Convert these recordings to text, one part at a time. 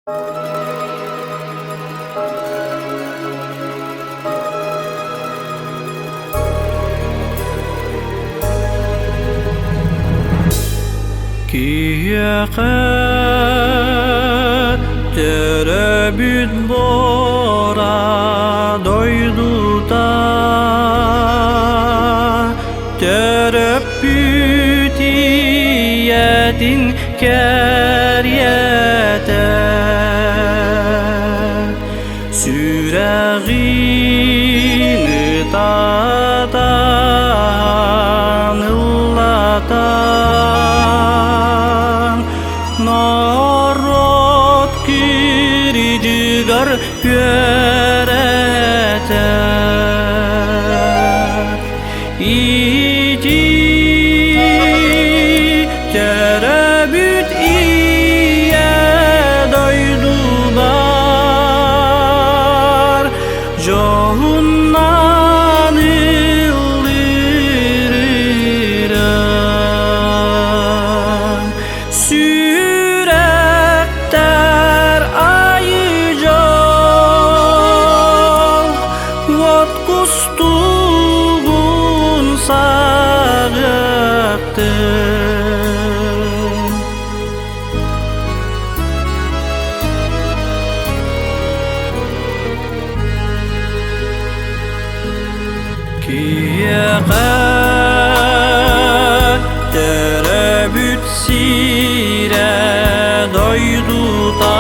Kiyaka terabit bora doyduta terabit yetin keryete süragini tatan ıllatan narot kiridigar görete iti terebüt iye doydu bar johunnan ildiriran sürekter ayıcol vot kustuğun sağıktı Kiyaka terebüt sire doydu ta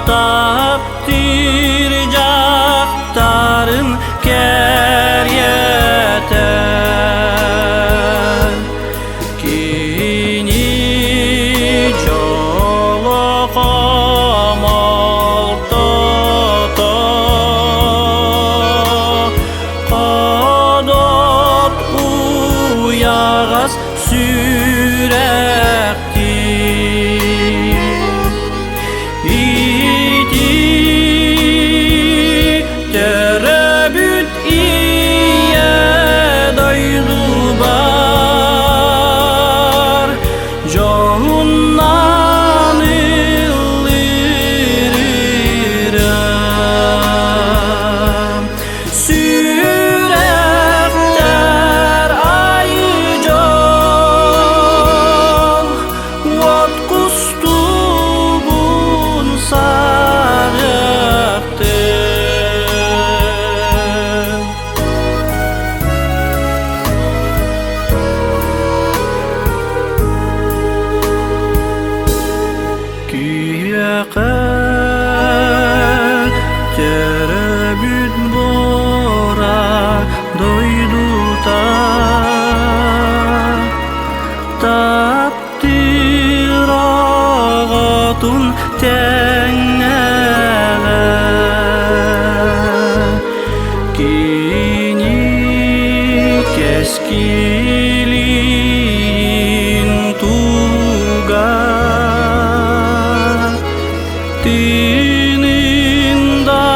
taptir caktarın keryete kini çolok amal toto kadot uyağız sürekti iti terebüt iye doydu bar johunnan ildiriran sürekter ayıcol vot kustuğun sağıktı Kiyaka terebüt bora doydu ta taptir ağatun tengele kini keskilin tuga tinin da